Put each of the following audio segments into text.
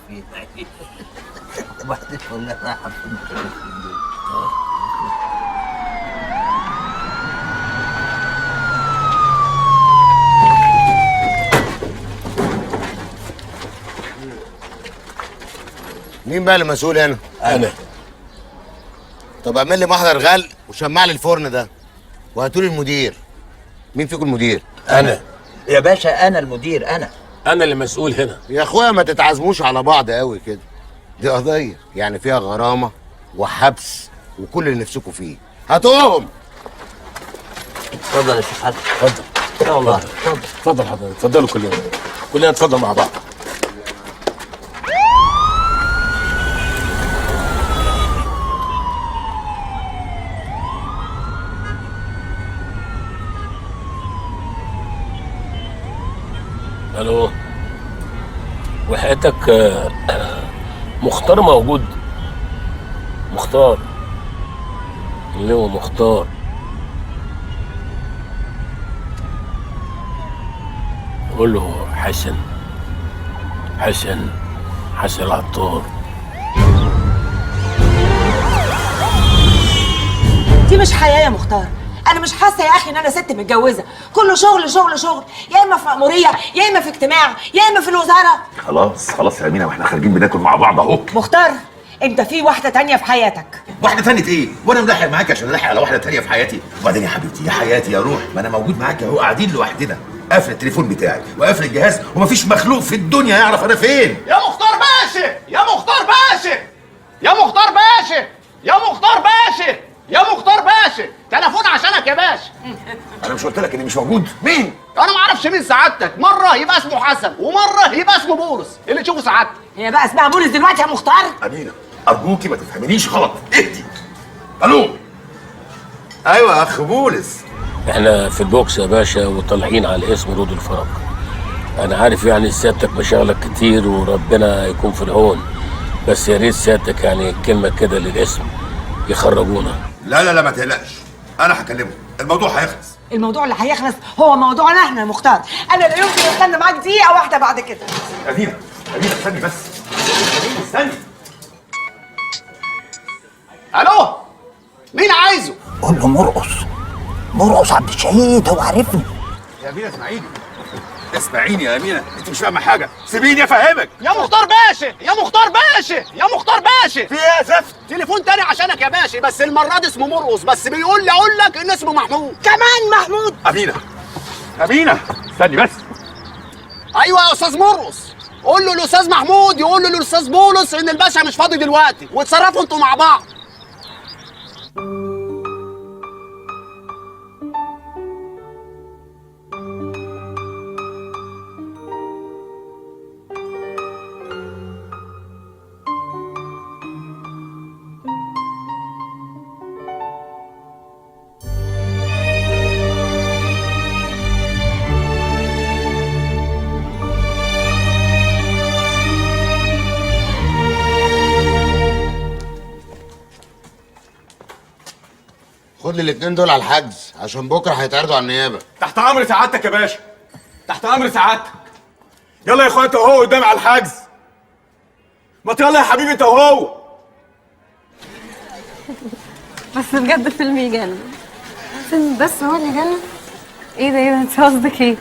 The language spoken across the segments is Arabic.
فين وبعدين والله رايحه فين دول. مين بقى المسؤول هنا؟ انا. طب اعمل لي محضر غل وشمع لي الفرن ده وهاتوا لي المدير. مين فيكم المدير؟ انا يا باشا انا المدير انا اللي مسؤول هنا. يا اخويا ما تتعزموش على بعض قوي كده، دي قضيه يعني فيها غرامه وحبس وكل اللي نفسكم فيه. هاتوهم. اتفضل يا شيخ حسن. اتفضل. يا الله اتفضل حضرتك، اتفضلوا كلنا اتفضل مع بعض. الو، وحياتك مختار موجود؟ مختار اللي هو مختار. قول له حسن العطار. دي مش حياه يا مختار. انا مش حاسه يا اخي ان انا ست متجوزه، كله شغل شغل شغل، يا اما في مأموريه يا اما في اجتماع يا اما في الوزاره. خلاص يا امينه، واحنا خارجين بناكل مع بعض اهو. مختار انت في واحده تانية في حياتك. واحده تانية ايه؟ وانا ملاحق معاك عشان الاحق على واحده تانية في حياتي؟ وبعدين يا حبيبتي يا حياتي يا روح، ما انا موجود معاك اهو، قاعدين لوحدنا، قافل التليفون بتاعي وقافل الجهاز ومفيش مخلوق في الدنيا يعرف انا فين. يا مختار باشا، يا مختار باشا، يا مختار باشا، يا مختار باشا، يا مختار باشا، تليفون عشانك يا باشا. انا مش قلت لك اني مش موجود؟ مين؟ انا ما اعرفش مين سعادتك، مره يبقى اسمه حسن ومره يبقى اسمه بولس، اللي تشوفه سعادتك. هي بقى اسمها بولس دلوقتي يا مختار؟ امينه ارجوكي ما تفهمنيش غلط، اهدي. الو. ايوه يا اخ بولس. احنا في البوكس يا باشا وطالعين على اسم رود الفرج. انا عارف يعني سيادتك مشاغلك كتير وربنا يكون في العون، بس يا ريت سيادتك يعني كلمه كده للاسم يخرجونا. لا ما تقلقش، انا هكلمه، الموضوع هيخلص. الموضوع اللي هيخلص هو موضوعنا احنا يا مختار. انا لا يمكن استنى معاك دقيقه واحده بعد كده. امينه استني بس، استني. الو، مين عايزه؟ قول له مرقص عبد الشهيد، هو عارفني. يا امينه اسمعيني يا امينه، انت مش فاهمه حاجه، سيبيني افهمك. يا مختار باشا، يا مختار باشا، يا مختار باشا. في ايه يا زفت؟ تليفون تاني عشانك يا باشا، بس المره دي اسمه مرقص، بس بيقول لي اقول لك ان اسمه محمود. كمان محمود؟ امينه استني بس. ايوه يا استاذ مرقص، قول له الاستاذ محمود يقول له الاستاذ بولس ان الباشا مش فاضي دلوقتي، واتصرفوا انتوا مع بعض. خد لي الاتنين دول على الحجز عشان بكره هيتعرضوا على النيابه. تحت امر سعادتك يا باشا، تحت امر سعادتك. يلا يا اخويا انت وهو قدامي على الحجز. ما يلا يا حبيبي انت وهو. بس بجد فيلم يجنن. فيلم بس هو اللي يجنن؟ ايه ده انت قصدك ايه؟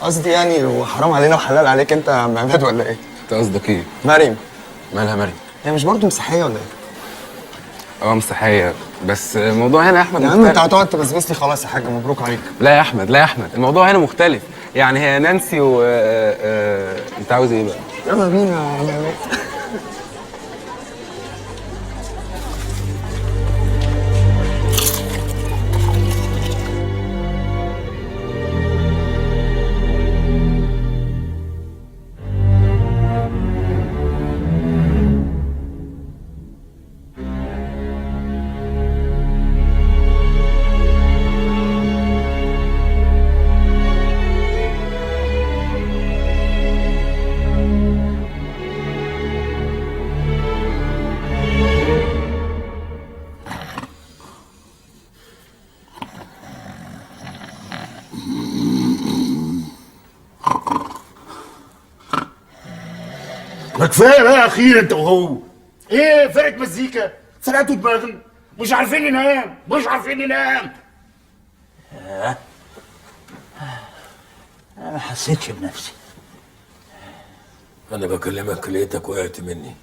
قصدي يعني وحرام علينا وحلال عليك انت يا عم عماد ولا ايه؟ انت قصدك ايه؟ مريم. مالها مريم؟ هي مش برضه مسيحيه ولا ايه؟ مسيحيه، بس الموضوع هنا يا احمد يا عم انت هتقعد تبسبس لي خلاص يا حاج، مبروك عليك. لا يا احمد الموضوع هنا مختلف. يعني هي نانسي و انت عاوز ايه بقى؟ يلا بينا يا عم عماد. كفايه بقى اخيرا انت وهو. ايه فرقه مزيكا؟ فرقتوا دماغنا، مش عارفين ننام، مش عارفين ننام. انا ما حسيتش بنفسي. انا بكلمك لقيتك وقعت مني.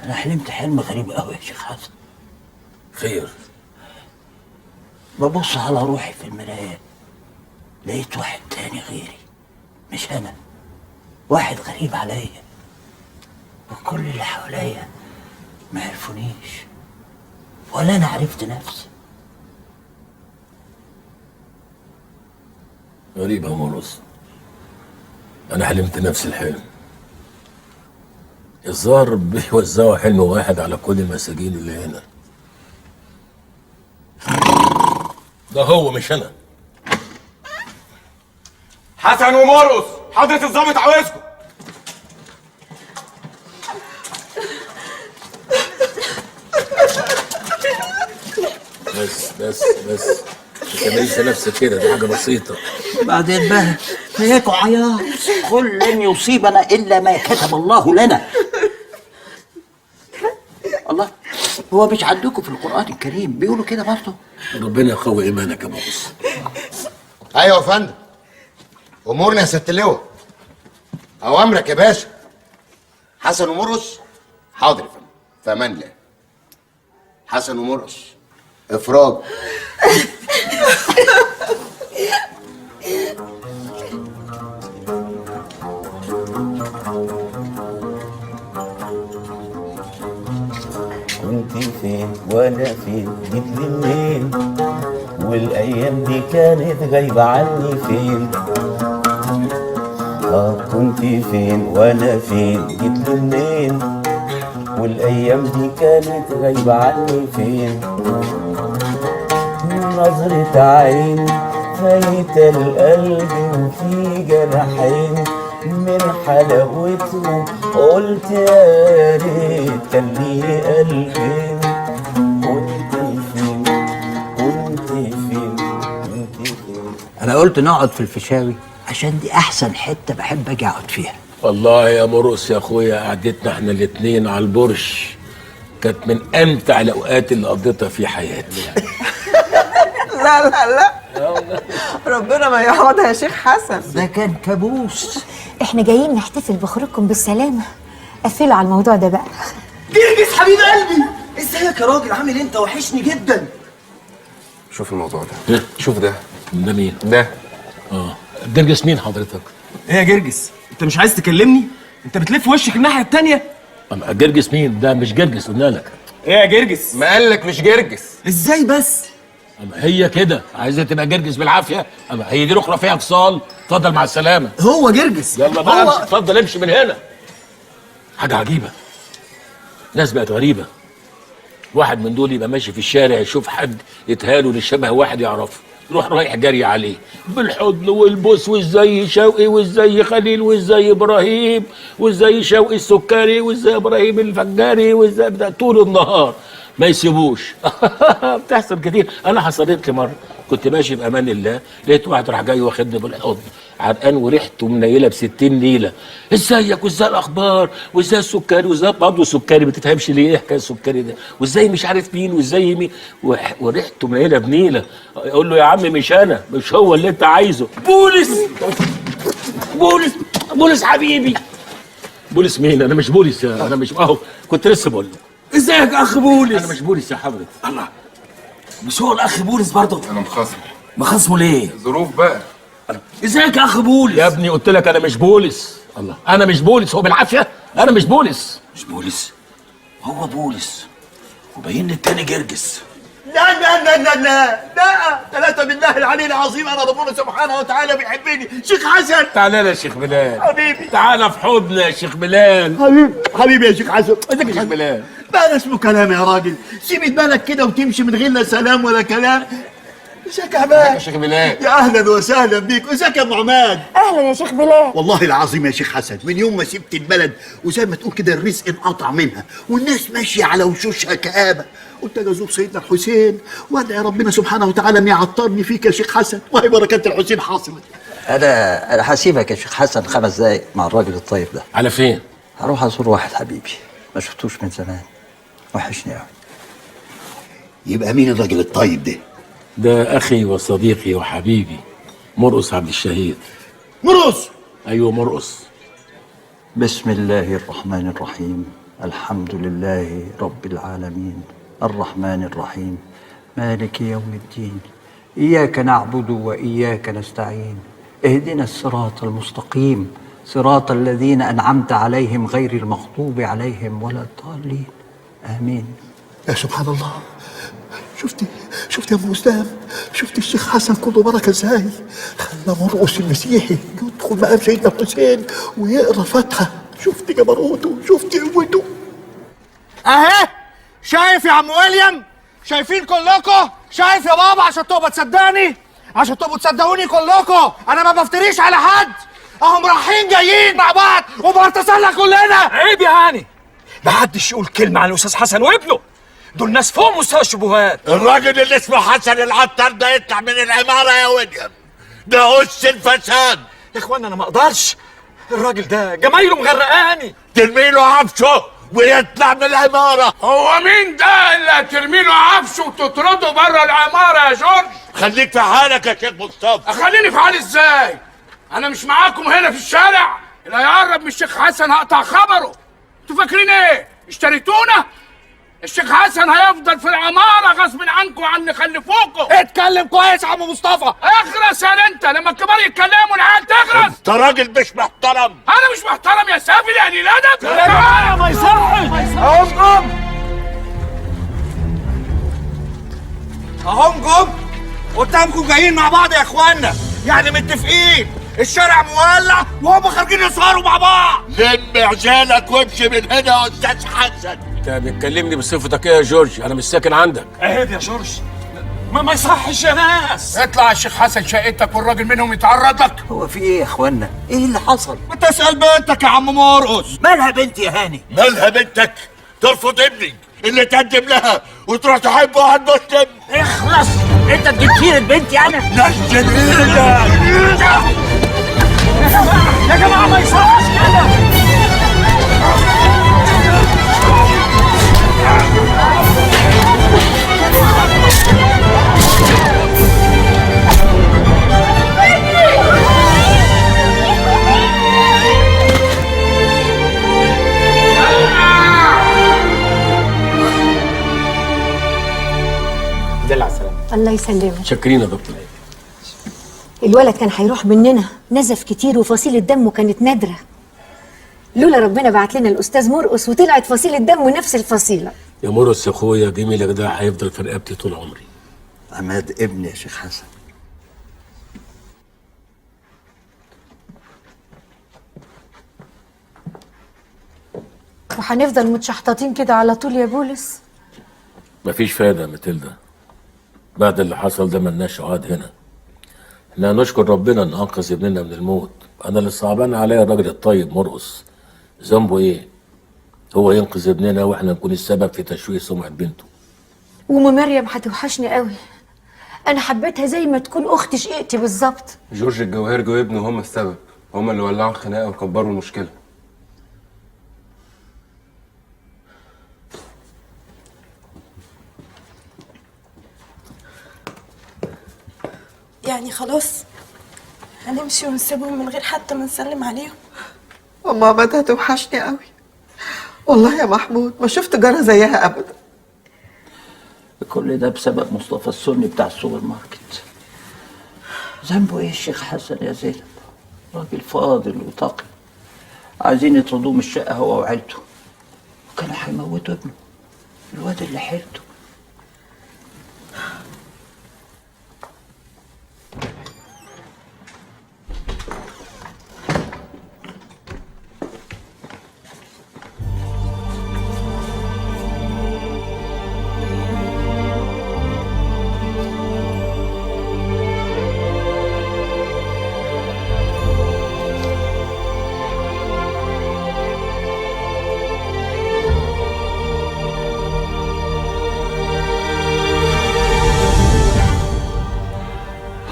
انا حلمت حلم غريب قوي يا شيخ حسن. خير؟ ببص على روحي في المرايه، لقيت واحد تاني غيري، مش انا، واحد غريب عليا، وكل اللي حواليا ما عرفونيش ولا انا عرفت نفسي. غريب يا مرقص، انا حلمت نفس الحلم. الظاهر بيوزعوا حلم واحد على كل المساجين اللي هنا. ده هو مش انا. حسن ومرقص، حضرة الظابط عاوزكم. بس ما تعمليش نفسك كده، دي حاجه بسيطه. بعدين بقى هيك عياط، قل لن يصيبنا الا ما كتب الله لنا. الله، هو مش عندكم في القرآن الكريم بيقولوا كده برضه؟ ربنا يقوي ايمانك يا مرقص. ايوه يا فندم. امورنا يا ست اللواء. اوامرك يا باشا. حسن ومرقص. حاضر يا فندم، في امان الله. حسن ومرقص افراج. كنت فين وانا فين، جيت لي منين، والايام دي كانت غايبه عني فين. كنت فين وانا فين، جيت لي منين، والايام دي كانت غايبه عني فين. نظرة عين فايتة القلب وفي جناحين، من حلاوتهم قلت يا ريت كان لي قلبين. كنت فين كنت فين كنت فين. انا قلت نقعد في الفيشاوي عشان دي احسن حته بحب اجي اقعد فيها. والله يا مرقص يا اخويا، قعدتنا احنا الاتنين على البرش كانت من امتع الاوقات اللي قضيتها في حياتي. لا لا لا، ربنا ما يعوضها يا شيخ حسن. ده كان كابوس. احنا جايين نحتفل بخروجكم بالسلامة، قفلوا على الموضوع ده بقى. جرجس حبيب قلبي، ازيك يا راجل؟ عامل انت؟ وحشني جدا. شوف الموضوع ده. شوف ده مين؟ ده جرجس مين حضرتك؟ ايه يا جرجس؟ انت مش عايز تكلمني؟ انت بتلف وشك الناحية التانية. جرجس مين؟ ده مش جرجس قلنا لك. ايه يا جرجس؟ ما قالك مش جرجس. ازاي بس؟ هي كده عايزه تبقى جرجس بالعافيه. هي دي الاخرى فيها فصال. اتفضل مع السلامه. هو جرجس. يلا بقى امشي، اتفضل امشي من هنا. حاجه عجيبه، ناس بقت غريبه. واحد من دول يبقى ماشي في الشارع يشوف حد يتهاله للشبه واحد يعرفه، يروح رايح جري عليه بالحضن والبوس، وازاي شوقي وازاي خليل وازاي ابراهيم وازاي شوقي السكري وازاي ابراهيم الفجاري وازاي طول النهار ما يسيبوش. بتحصل كتير. انا حصلت لي مره كنت ماشي بامان الله، لقيت واحد راح جاي واخدني بالحضن عرقان وريحته منيله ب60 نيله. ازيك وازاي الاخبار وازاي السكري وازاي برضه سكري، ما تفهمش ليه ايه حكايه السكري ده، وازاي مش عارف مين وازاي مين، وريحته منيله بنيله. اقول له يا عم مش انا، مش هو اللي انت عايزه. بولس حبيبي. بولس مين؟ انا مش بولس، انا مش اهو كنت لسه بقول له ازيك يا اخ بولس؟ انا مش بولس يا حضرتك. الله، مش هو الاخ بولس برضه؟ انا مخاصمه. مخاصمه ليه؟ ظروف بقى. ازيك يا اخ بولس؟ يا ابني قلت لك انا مش بولس. الله، انا مش بولس، هو بالعافيه انا مش بولس. مش بولس؟ هو بولس وباين التاني جرجس. لا لا لا لا لا لا، ثلاثة بالله العلي العظيم، أنا ربنا سبحانه وتعالى بيحبني. شيخ حسن تعالى يا شيخ بلال حبيبي، تعالى في حضن يا شيخ بلال. حبيبي يا شيخ حسن. ازيك يا شيخ بلال؟ بقى اسمه كلام يا راجل، سيب بالك كده وتمشي من غير لا سلام ولا كلام. ازيك يا عماد؟ يا شيخ بلال. يا اهلا وسهلا بيك. ازيك يا ابو عماد؟ اهلا يا شيخ بلال. والله العظيم يا شيخ حسن، من يوم ما سبت البلد وزي ما تقول كده الرزق انقطع منها والناس ماشيه على وشوشها كآبه، قلت اجي ازور سيدنا الحسين وادعي ربنا سبحانه وتعالى ان يعطرني فيك يا شيخ حسن، وهي بركات الحسين حاصله. انا هسيبك يا شيخ حسن 5 دقايق مع الراجل الطيب ده. على فين؟ هروح ازور واحد حبيبي ما شفتوش من زمان، وحشني قوي. يبقى مين الراجل الطيب ده؟ ده اخي وصديقي وحبيبي مرقص عبد الشهيد. مرقص؟ ايوه مرقص. بسم الله الرحمن الرحيم، الحمد لله رب العالمين، الرحمن الرحيم، مالك يوم الدين، إياك نعبد وإياك نستعين، اهدنا الصراط المستقيم، صراط الذين أنعمت عليهم غير المغضوب عليهم ولا الضالين، آمين. يا سبحان الله، شفت يا ابو اسلام، شفت الشيخ حسن كله بركه ازاي؟ خلى مرقص المسيحي يدخل مقام سيدنا الحسين ويقرا فاتحه. شفت جبروته، شفت قوته. اهي شايف يا عم ويليام؟ شايفين كلكم؟ شايف يا بابا؟ عشان تبقى تصدقني، عشان تبقوا تصدقوني كلكم، انا ما بفتريش على حد. اهم رايحين جايين مع بعض وبنتصلى كلنا. عيب يا هاني، محدش يقول كلمه عن الاستاذ حسن وابنه، دول ناس فوق مستوى الشبهات. الراجل اللي اسمه حسن العطار ده يطلع من العماره يا ويليام، ده أس الفساد. يا اخوانا انا ما اقدرش، الراجل ده جمايله مغرقاني. ترميله عفشه ويطلع من العماره. هو مين ده اللي هترمي له عفشه وتطرده بره العماره يا جورج؟ خليك في حالك يا شيخ مصطفى. اخليني في حالي ازاي؟ انا مش معاكم هنا في الشارع، اللي هيقرب من الشيخ حسن هقطع خبره. انتوا فاكرين ايه؟ اشتريتونا؟ الشيخ حسن هيفضل في العماره غصب عنكم وعن اللي خلفوكم. اتكلم كويس يا عم مصطفى. اخرس يا انت، لما الكبار يتكلموا العيال تخرس. انت راجل مش محترم. انا مش محترم يا سافل يا قليل ادب. ما يصحش. اهم جم قدامكم جايين مع بعض يا اخوانا، يعني متفقين. الشارع مولع وهم خارجين يسهروا مع بعض. لم عجالك وامشي من هنا يا استاذ حسن. انت بتكلمني بصفتك ايه يا جورج؟ انا مش ساكن عندك. عيب يا جورج، ما يصحش يا ناس. اطلع يا شيخ حسن شقتك والراجل منهم يتعرض لك. هو في ايه يا اخوانا؟ ايه اللي حصل؟ بتسأل بنتك يا عم مرقص. مالها بنتي يا هاني؟ مالها بنتك؟ ترفض ابني اللي تقدم لها وتروح تحب واحد مسلم. اخلص، انت تجيب سيرة بنتي انا؟ نزل ايدك يا جماعه ما يصحش كده. دل على السلامة. الله يسلمك. شاكرين يا دكتور. الولد كان هيروح مننا، نزف كتير وفصيلة دمه كانت نادرة، لولا ربنا بعت لنا الأستاذ مرقص وطلعت فصيلة دمه نفس الفصيلة. يا مرقص يا اخويا، جميلك ده هيفضل في رقبتي طول عمري. عماد ابني يا شيخ حسن. وهنفضل متشحططين كده على طول يا بولس؟ مفيش فايدة يا ماتيلدا، بعد اللي حصل ده ملناش عقد هنا. احنا نشكر ربنا ان انقذ ابننا من الموت. انا اللي صعبان عليا الراجل الطيب مرقص، ذنبه ايه؟ هو ينقذ ابننا واحنا نكون السبب في تشويه سمعة بنته. وام مريم هتوحشني قوي، انا حبيتها زي ما تكون اخت شقيقتي بالظبط. جورج الجواهرجي وابنه هم السبب، هم اللي ولعوا الخناقه وكبروا المشكله. يعني خلاص هنمشي ونسيبهم من غير حتى ما نسلم عليهم؟ ماما بدأت توحشني قوي والله يا محمود، ما شفت جارة زيها ابدا. كل ده بسبب مصطفى السني بتاع السوبر ماركت. ذنبه ايه الشيخ حسن يا زينب؟ راجل فاضل وتقي، عايزين يطردوه من الشقه هو وعيلته، وكانوا هيموتوا ابنه الواد اللي حيلته.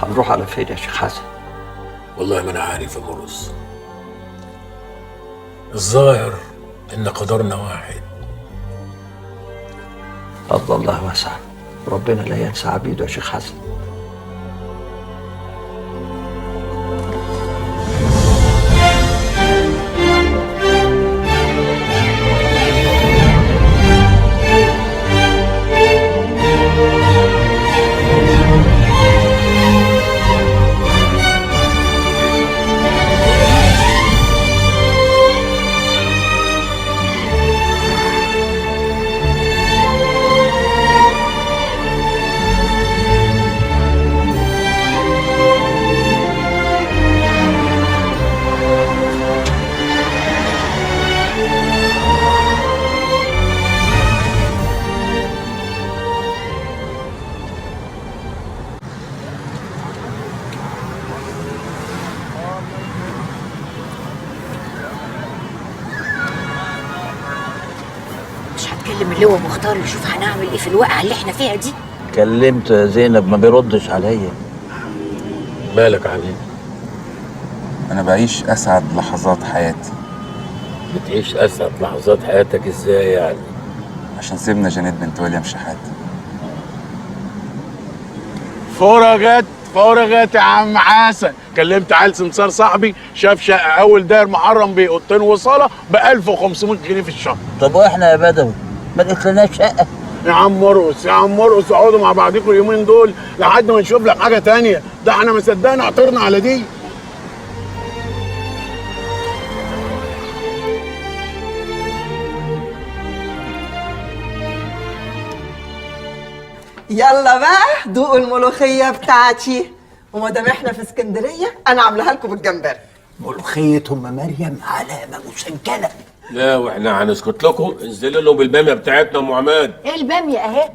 هنروح على فين يا شيخ حسن؟ والله ما انا عارف يا مرقص. الظاهر إن قدرنا واحد. فضل الله واسع، ربنا لا ينسى عبيده يا شيخ حسن. مش هتكلم اللي هو مختار يشوف هنعمل ايه في الوقعه اللي احنا فيها دي؟ كلمت زينب ما بيردش عليا. مالك عليه؟ انا بعيش اسعد لحظات حياتي. بتعيش اسعد لحظات حياتك ازاي يعني؟ عشان سيبنا جانيت بنت ويليام شحات. فرجت يا عم حسن. كلمت عيل سمسار صاحبي، شاف شقه اول داير محرم باوضتين وصاله ب 1500 جنيه في الشهر. طب واحنا يا بدوي ما لقيتلناش شقه؟ يا عم مرقص اقعدوا مع بعضكم اليومين دول لحد ما نشوف لك حاجه تانية. ده احنا ما صدقنا عطرنا على دي. يلا بقى دوقوا الملوخيه بتاعتي، وما دام احنا في اسكندريه انا عاملاها لكم بالجمبري. ملوخية ام مريم علامة مسجلة. لا واحنا هنسكت لكم، انزلوا لهم بالباميه بتاعتنا ام عماد. ايه الباميه اهي؟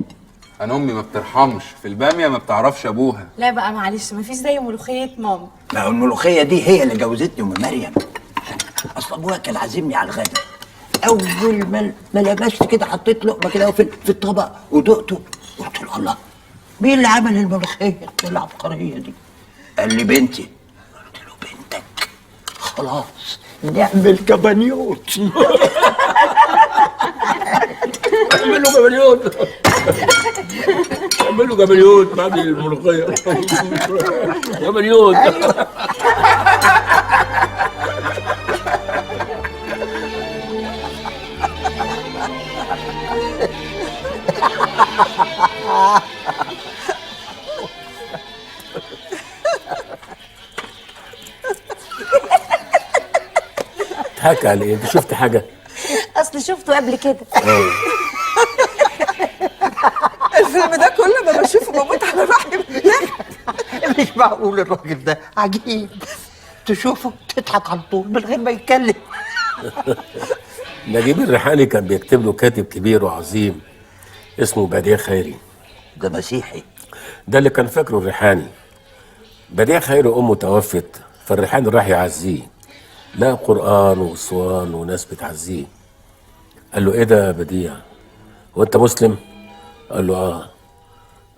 انا امي ما بترحمش، في الباميه ما بتعرفش ابوها. لا بقى معلش، مفيش زي ملوخية ماما. ما هو الملوخية دي هي اللي جوزتني ام مريم. اصل ابوها كان عازمني على الغدا. اول ما لبست كده حطيت لقمه كده في الطبق ودقته، قلت له الله مين اللي عمل الملوخيه العبقريه دي؟ قال لي بنتي. قلت له بنتك؟ خلاص نعمل كبانيوت. اعملوا كبانيوت، اعملوا كبانيوت بعد الملوخيه. كبانيوت. تضحك على ايه؟ انت شفت حاجه؟ اصل شفته قبل كده. الفيلم ده كل ما بشوفه بموت على روحي. مش معقول الراجل ده عجيب، تشوفه تضحك على طول من غير ما يتكلم. نجيب الريحاني كان بيكتب له كاتب كبير وعظيم اسمه بديع خيري. ده مسيحي. ده اللي كان فاكره الريحاني. بديع خيري امه توفت، فالريحاني راح يعزيه، لقى قرآن وصوان وناس بتعزيه. قال له ايه ده يا بديع؟ هو انت مسلم؟ قال له اه.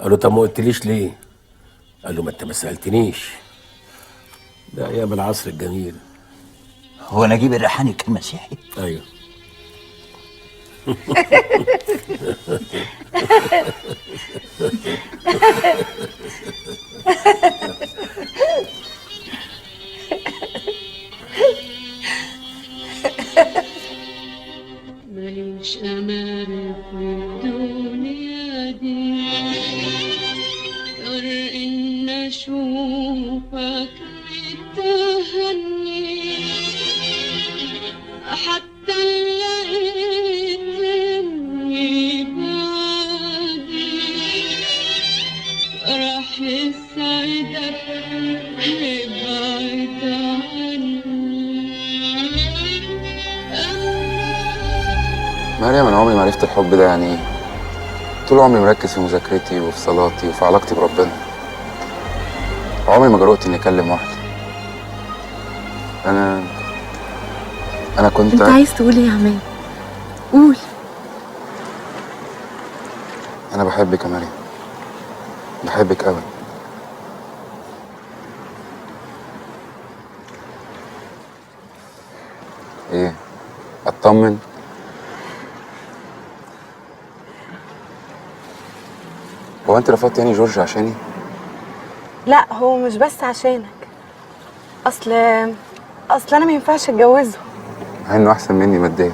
قال له طب ما قلتليش ليه؟ قال له ما انت ما سالتنيش. ده ايام العصر الجميل. هو نجيب الريحاني كان مسيحي؟ ايوه. ماليش أمان في الدنيا دي غير إن أشوفك بتهني، حتى لقيتني بعدي راح يسعدك ابعد عني. مريم، انا عمري ما عرفت الحب ده يعني ايه. طول عمري مركز في مذاكرتي وفي صلاتي وفي علاقتي بربنا. عمري ما جرؤت اني اكلم واحده. انا كنت انت عايز تقول ايه يا عماد؟ قول. انا بحبك يا مريم، بحبك قوي. ايه؟ اطمن؟ هو انت رفضت يعني جورج عشاني؟ لا هو مش بس عشانك. اصل انا ما ينفعش اتجوزه. مع انه احسن مني ماديا.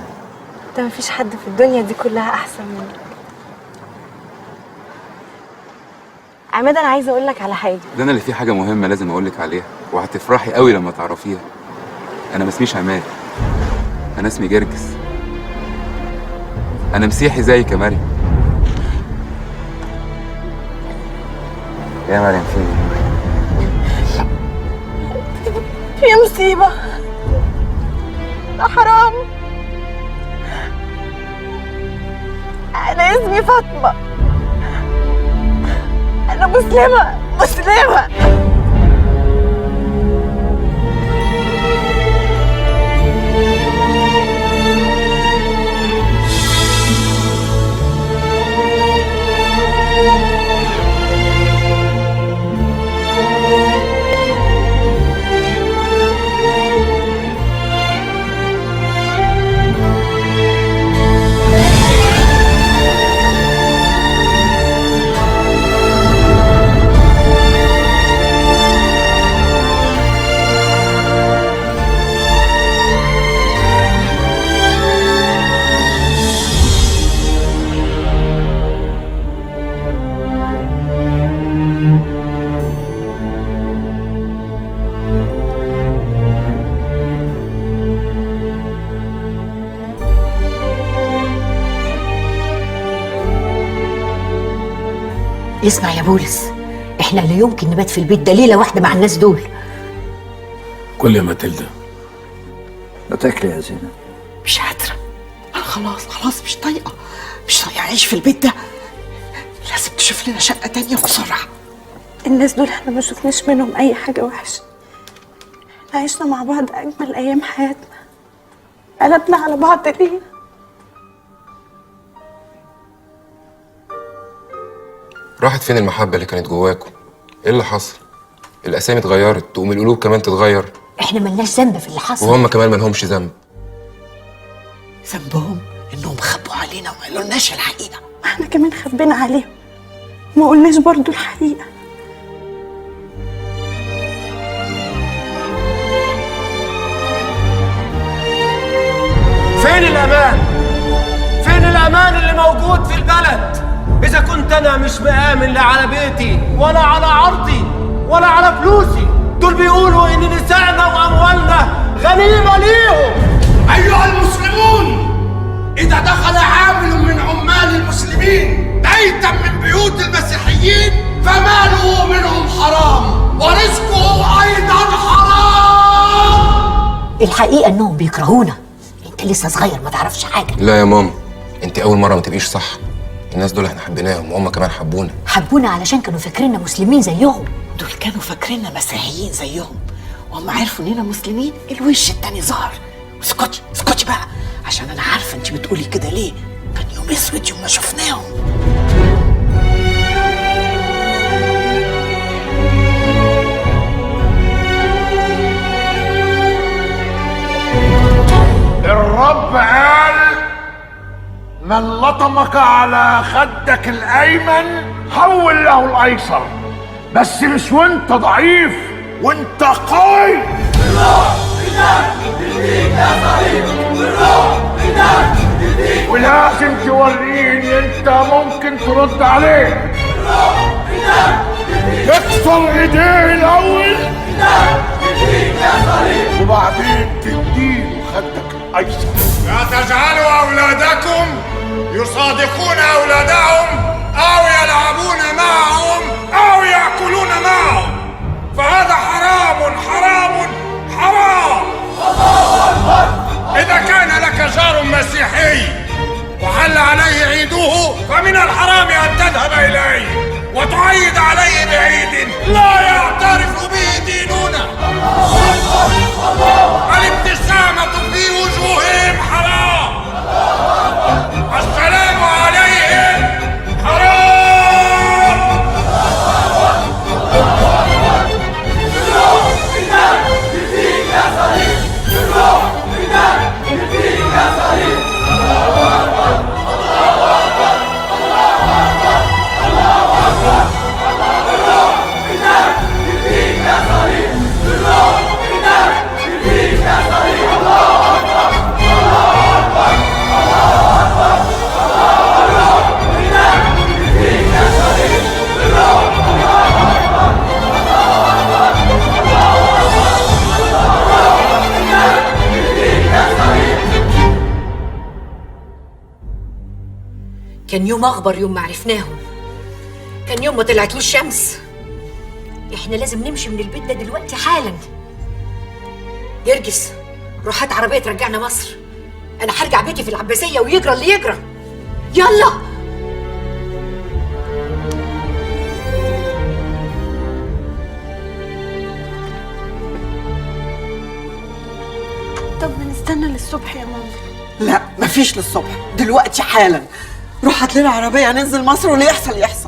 انت مفيش حد في الدنيا دي كلها احسن منك. عماد انا عايزه اقول لك على حاجه. ده انا اللي فيه حاجه مهمه لازم اقول لك عليها وهتفرحي قوي لما تعرفيها. انا ما اسميش عماد، انا اسمي جرجس. انا مسيحي زيك يا مريم. يا مريم في مصيبة، ده حرام. أنا اسمي فاطمة، أنا مسلمة. اسمع يا بولس، احنا لا يمكن نبات في البيت ده ليله واحده مع الناس دول. كل يا ماتيلدا. ما تاكلي يا زينب. مش قادرة، أنا خلاص مش طايقة أعيش في البيت ده. لازم تشوف لنا شقة تانية بسرعة. الناس دول احنا ما شفناش منهم أي حاجة وحشة. احنا عشنا مع بعض أجمل أيام حياتنا. قلبنا على بعض ليه؟ راحت فين المحبه اللي كانت جواكم؟ ايه اللي حصل؟ الاسامي اتغيرت تقوم القلوب كمان تتغير. احنا ملناش ذنب في اللي حصل. وهم كمان مالهمش ذنب. ذنبهم إنهم خبوا علينا وما قالولناش الحقيقة. احنا كمان خبينا عليهم وما قلناش برضو الحقيقة. فين الأمان؟ فين الأمان اللي موجود في البلد؟ إذا كنت أنا مش مآمن لا على بيتي ولا على عرضي ولا على فلوسي. دول بيقولوا إن نسائنا وأموالنا غنيمة ليهم. أيها المسلمون، إذا دخل عامل من عمال المسلمين بيتا من بيوت المسيحيين فماله منهم حرام ورزقه أيضا حرام. الحقيقه انهم بيكرهونا. انت لسه صغير ما تعرفش حاجه. لا يا ماما، انت اول مره ما تبقيش صح. الناس دول احنا حبيناهم وهم كمان حبونا علشان كانوا فاكريننا مسلمين زيهم. دول كانوا فاكريننا مسيحيين زيهم، وهم عرفوا اننا مسلمين الوش التاني ظهر. اسكتي بقى، عشان انا عارفه انت بتقولي كده ليه. كان يوم اسود يوم ما شفناهم. الرب قال: من لطمك على خدك الايمن حول له الايسر، بس مش وانت ضعيف، وانت قوي. ولازم توريني انت ممكن ترد عليه. تكسر ايديه الاول وبعدين تديله خدك الايسر. لا تجعلوا اولادكم يصادقون اولادهم او يلعبون معهم او ياكلون معهم، فهذا حرام حرام حرام. اذا كان لك جار مسيحي وحل عليه عيده فمن الحرام ان تذهب اليه وتعيد عليه بعيد لا يعترف به ديننا. الابتسامة في وجوههم حرام، السلام عليهم حرام. كان يوم اخبر يوم ما عرفناهم، كان يوم ما طلعتلوش شمس. احنا لازم نمشي من البيت ده دلوقتي حالا. جرجس روح هات عربيه ترجعنا مصر، انا هرجع بيتي في العباسيه ويجرى اللي يجرى. يلا. طب ما نستنى للصبح يا ماما. لا مفيش للصبح، دلوقتي حالا. روح هات لنا عربيه ننزل مصر واللي يحصل يحصل.